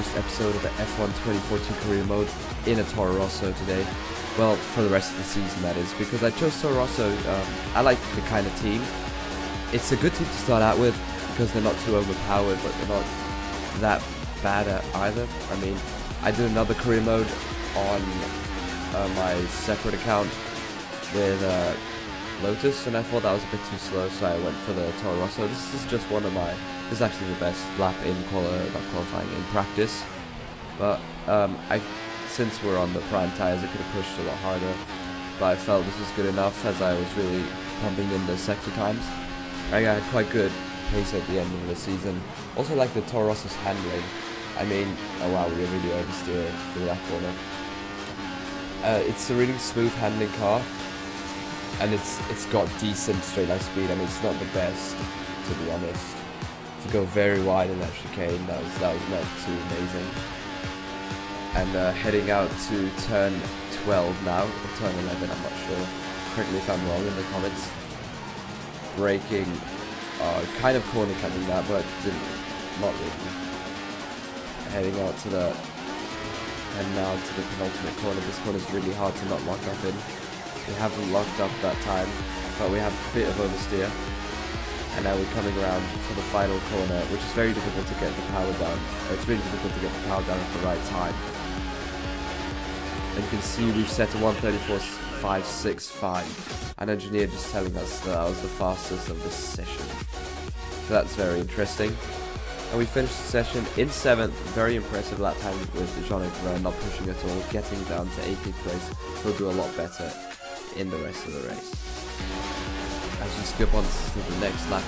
first episode of the F1 2014 career mode in a Toro Rosso today. Well, for the rest of the season that is, because I chose Toro Rosso. I like the kind of team. It's a good team to start out with because they're not too overpowered, but they're not that bad at either. I mean, I did another career mode on my separate account with Lotus, and I thought that was a bit too slow, so I went for the Toro Rosso. This is just one of my, this is actually the best lap in qualifying in practice, but since we're on the prime tires, I could have pushed a lot harder, but I felt this was good enough as I was really pumping in the sector times. I got quite good pace at the end of the season. Also like the Toro Rosso's handling. I mean, oh wow, we really oversteer through that corner. It's a really smooth handling car, and it's got decent straight line speed. I mean, it's not the best, to be honest. To go very wide in that chicane, that was not too amazing. And heading out to turn 12 now, or turn 11, I'm not sure. Correct me if I'm wrong in the comments. Braking, kind of corner cutting that, but not really. Heading out to the, and now to the penultimate corner. This corner is really hard to not lock up in. We haven't locked up that time, but we have a bit of oversteer. And now we're coming around for the final corner, which is very difficult to get the power down. It's really difficult to get the power down at the right time. And you can see we've set a 1:34.565. An engineer just telling us that I was the fastest of this session. So that's very interesting. And we finished the session in 7th, very impressive lap time with Jean-Luc not pushing at all, getting down to 18th place. He'll do a lot better in the rest of the race. As we skip on to the next lap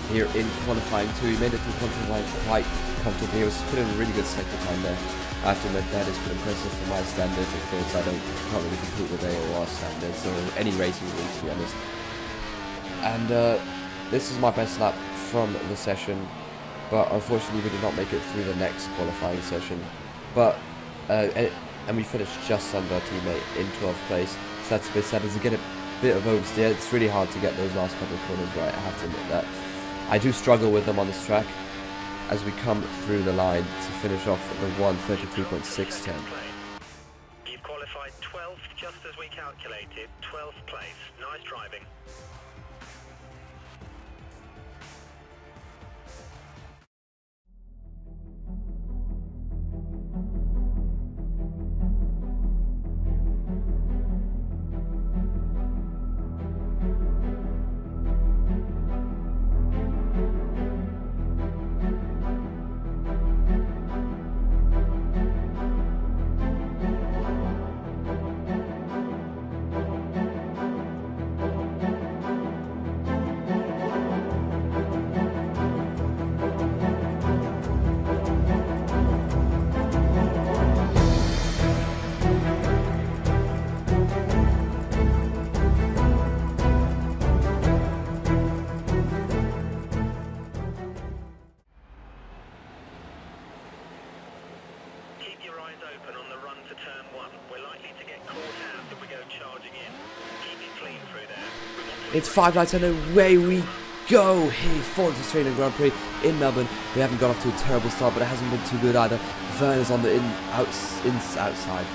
here in qualifying 2, he made it through qualifying quite comfortably. He was putting a really good sector time there. I have to admit that is pretty impressive for my standards. Of course, I can't really compete with AOR standards or any racing league, to be honest. And this is my best lap from the session. But unfortunately we did not make it through the next qualifying session. But and we finished just under our teammate in 12th place. So that's a bit sad as we get a bit of oversteer. It's really hard to get those last couple of corners right, I have to admit that. I do struggle with them on this track as we come through the line to finish off at the 1:33.610. You've qualified 12th just as we calculated. 12th place. Nice driving. Open on the run to turn 1. We're likely to get caught out if we go charging in. Keep it clean through there. It's 5 lights and away we go here for the Australian Grand Prix in Melbourne. We haven't got off to a terrible start, but it hasn't been too good either. Vergne is on the outside.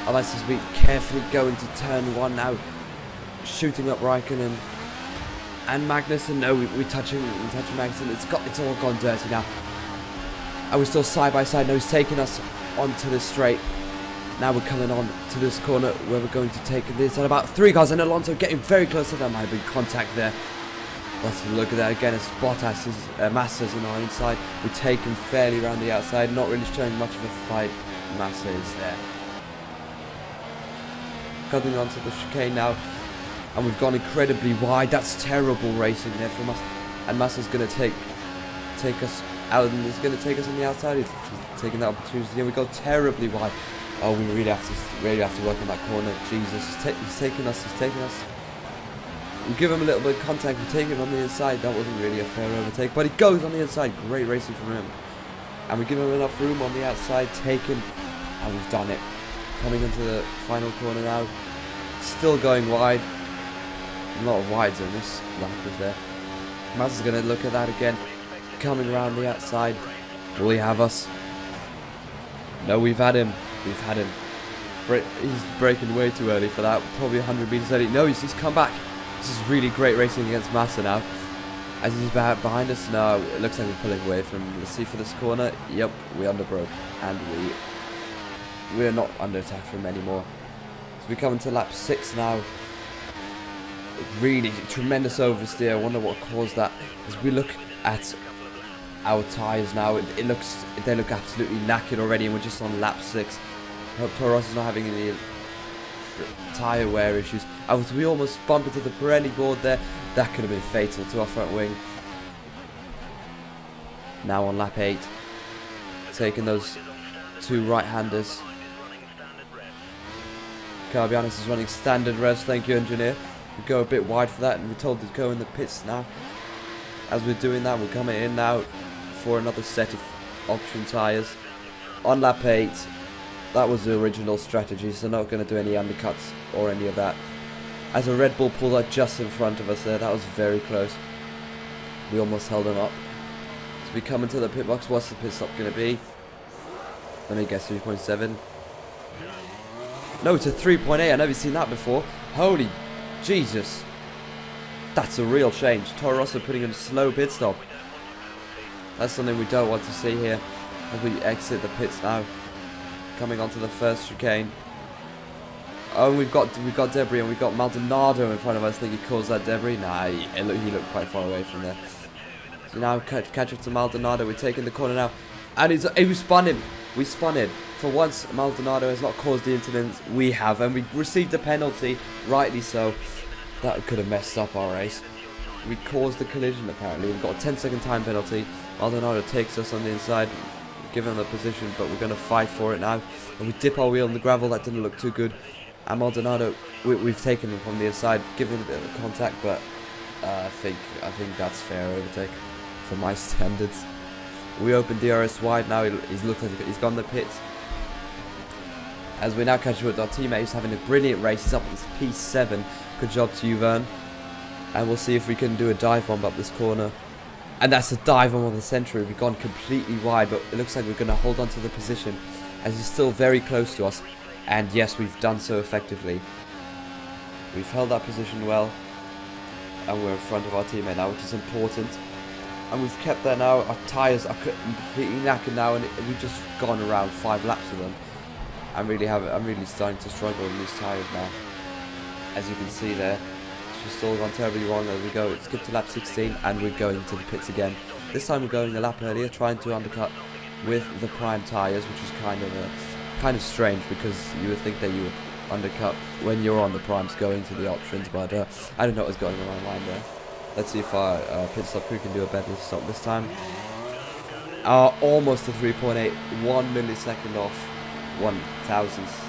Unless as we carefully go into turn 1 now, shooting up Raikkonen and Magnussen. No, we're touching Magnussen. It's all gone dirty now. And we're still side by side. No, he's taking us onto the straight. Now we're coming on to this corner where we're going to take this at about 3 cars, and Alonso getting very close to that. Might have been contact there. Let's look at that again. It's Bottas, Massa's on our inside. We take him fairly around the outside, not really showing much of a fight. Massa is there. Cutting onto the chicane now, and we've gone incredibly wide. That's terrible racing there from us. And Massa's going to take us out, and he's going to take us on the outside. He's taking that opportunity. Here we go terribly wide. Oh, we really have to work on that corner. Jesus, he's taking us. We give him a little bit of contact. We take him on the inside. That wasn't really a fair overtake, but he goes on the inside. Great racing from him. And we give him enough room on the outside. Take him, and we've done it. Coming into the final corner now. Still going wide. A lot of wides in this lap is there. Maz is going to look at that again. Coming around the outside. Will he have us? No, we've had him. We've had him. He's braking way too early for that. Probably 100 meters early. No, he's come back. This is really great racing against Massa now. As he's behind us now, it looks like we're pulling away from him. Let's see for this corner. Yep, we underbroke. And we're not under attack from him anymore. So we come into lap 6 now. Really tremendous oversteer. I wonder what caused that. As we look at our tyres now, they look absolutely knackered already, and we're just on lap 6. I hope Toro Rosso's not having any tyre wear issues. We almost bumped into the Vergne board there. That could have been fatal to our front wing. Now on lap 8, taking those two right-handers. Carbianis is running standard revs. Thank you, engineer. We go a bit wide for that, and we're told to go in the pits now. As we're doing that, we're coming in now for another set of option tyres. On lap 8, that was the original strategy, so not going to do any undercuts or any of that. As a Red Bull pulled out just in front of us there, that was very close. We almost held him up. So we come into the pit box. What's the pit stop going to be? Let me guess, 3.7. No, it's a 3.8. I've never seen that before. Holy Jesus. That's a real change. Toro Rosso putting in a slow pit stop. That's something we don't want to see here as we exit the pits now. Coming onto the first chicane. Oh, we've got debris, and we've got Maldonado in front of us. I think he caused that debris. Nah, he looked quite far away from there. So now catch up to Maldonado. We're taking the corner now, and we spun him. We spun him. For once, Maldonado has not caused the incident. We have, and we received a penalty, rightly so. That could have messed up our race. We caused the collision apparently. We've got a 10-second time penalty. Maldonado takes us on the inside, give him the position, but we're going to fight for it now. And we dip our wheel in the gravel. That didn't look too good. And Maldonado, we've taken him from the inside, given him a bit of contact, but I think that's fair overtake for my standards. We open DRS wide now. He's looked like he's gone the pits. As we now catch up with our teammate who's having a brilliant race. He's up on P7. Good job to you, Verne. And we'll see if we can do a dive bomb up this corner. And that's a dive bomb on the century. We've gone completely wide, but it looks like we're going to hold on to the position as he's still very close to us. And yes, we've done so effectively. We've held that position well, and we're in front of our teammate now, which is important. And we've kept that now. Our tyres are completely knackered now, and we've just gone around 5 laps of them. I'm really starting to struggle in these tyres now. As you can see there, it's just all gone terribly wrong as we go. Skip to lap 16, and we're going to the pits again. This time we're going a lap earlier, trying to undercut with the prime tyres, which is kind of strange because you would think that you would undercut when you're on the primes going to the options, but I don't know what was going on online there. Let's see if our pit stop crew can do a better stop this time. Almost a 3.8, 1 millisecond off, 1/1000th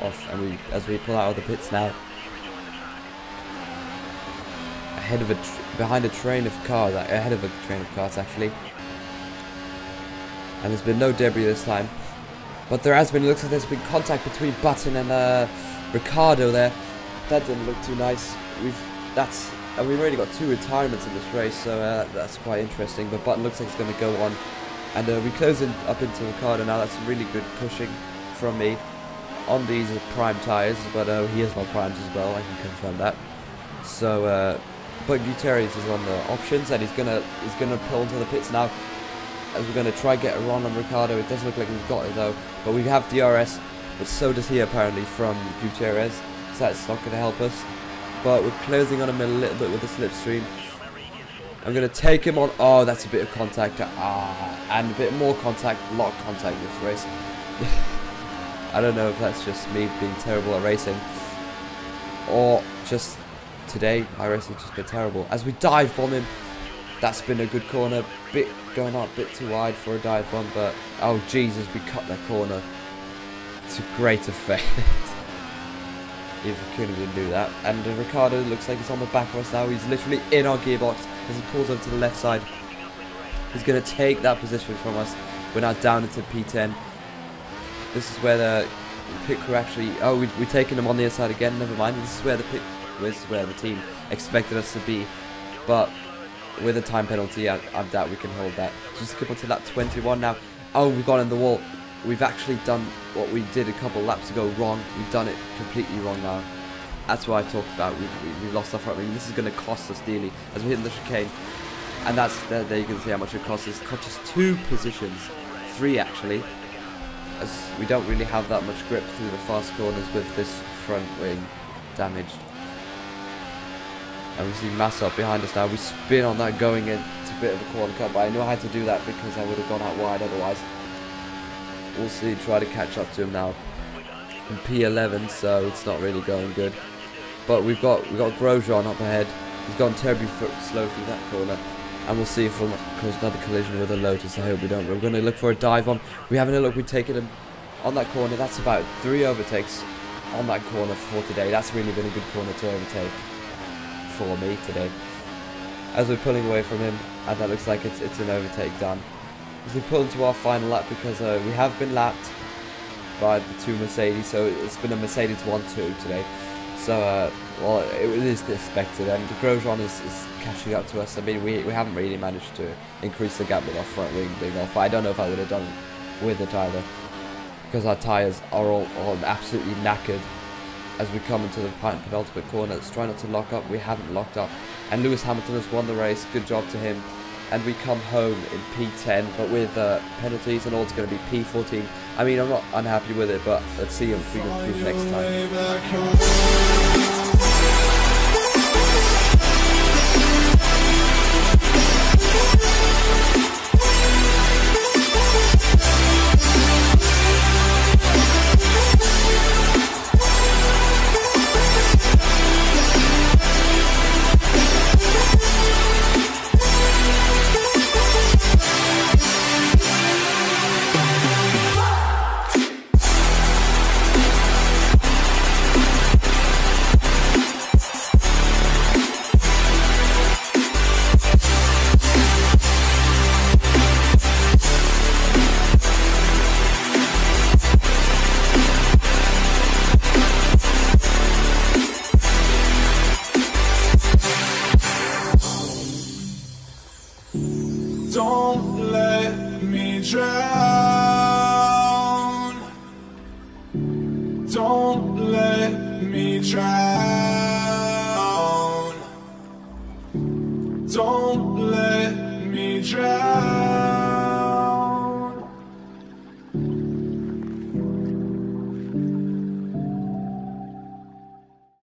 off, and as we pull out of the pits now, behind a train of cars, ahead of a train of cars actually, and there's been no debris this time. But there has been, it looks like there's been contact between Button and Ricciardo there. That didn't look too nice. We've already got 2 retirements in this race, so that's quite interesting. But Button looks like he's going to go on. And we close in up into Ricciardo now. That's really good pushing from me on these prime tyres. But he has no primes as well, I can confirm that. So, but Gutierrez is on the options, and he's gonna pull into the pits now. As we're going to try get a run on Ricciardo. It doesn't look like we've got it though, but we have DRS, but so does he apparently from Gutierrez, so that's not going to help us. But we're closing on him a little bit with the slipstream. I'm going to take him on. Oh, that's a bit of contact, and a bit more contact, a lot of contact in this race. I don't know if that's just me being terrible at racing, or just today my racing has just been terrible. As we dive bomb him. That's been a good corner, going out a bit too wide for a dive bomb, but oh Jesus, we cut that corner to great effect. If we couldn't even do that. And Ricciardo looks like he's on the back of us now. He's literally in our gearbox as he pulls over to the left side. He's going to take that position from us. We're now down into P10. This is where the pit crew actually. Oh, we're taking them on the inside again. Never mind. This is where the team expected us to be, but with a time penalty, I doubt we can hold that. Just skip on to lap 21 now. Oh, we've gone in the wall. we've actually done what we did a couple laps ago wrong. We've done it completely wrong now. That's what I talked about. We lost our front wing. This is going to cost us dearly as we hit the chicane. And that's there you can see how much it costs us. It cost us 2 positions, 3 actually, as we don't really have that much grip through the fast corners with this front wing damaged. And we see Massa behind us now. We spin on that going in. It's a bit of a corner cut, but I knew I had to do that because I would have gone out wide otherwise. We'll see, try to catch up to him now. In P11, so it's not really going good. But we've got Grosjean up ahead. He's gone terribly slow through that corner. And we'll see if we'll cause another collision with a Lotus. I hope we don't. We're going to look for a dive on. We haven't a look. We've taken him on that corner. That's about 3 overtakes on that corner for today. That's really been a good corner to overtake for me today, as we're pulling away from him, and that looks like it's an overtake done as we pull into our final lap, because we have been lapped by the 2 Mercedes, so it's been a Mercedes 1-2 today. So well, it is expected, and Grosjean is catching up to us. I mean, we haven't really managed to increase the gap with our front wing being off. I don't know if I would have done it with it either, because our tyres are all absolutely knackered. As we come into the penultimate corner, let's try not to lock up. We haven't locked up. And Lewis Hamilton has won the race. Good job to him. And we come home in P10, but with penalties and all, it's going to be P14. I mean, I'm not unhappy with it, but let's see if we can improve next time. Don't let me drown. Don't let me drown. Don't let me drown.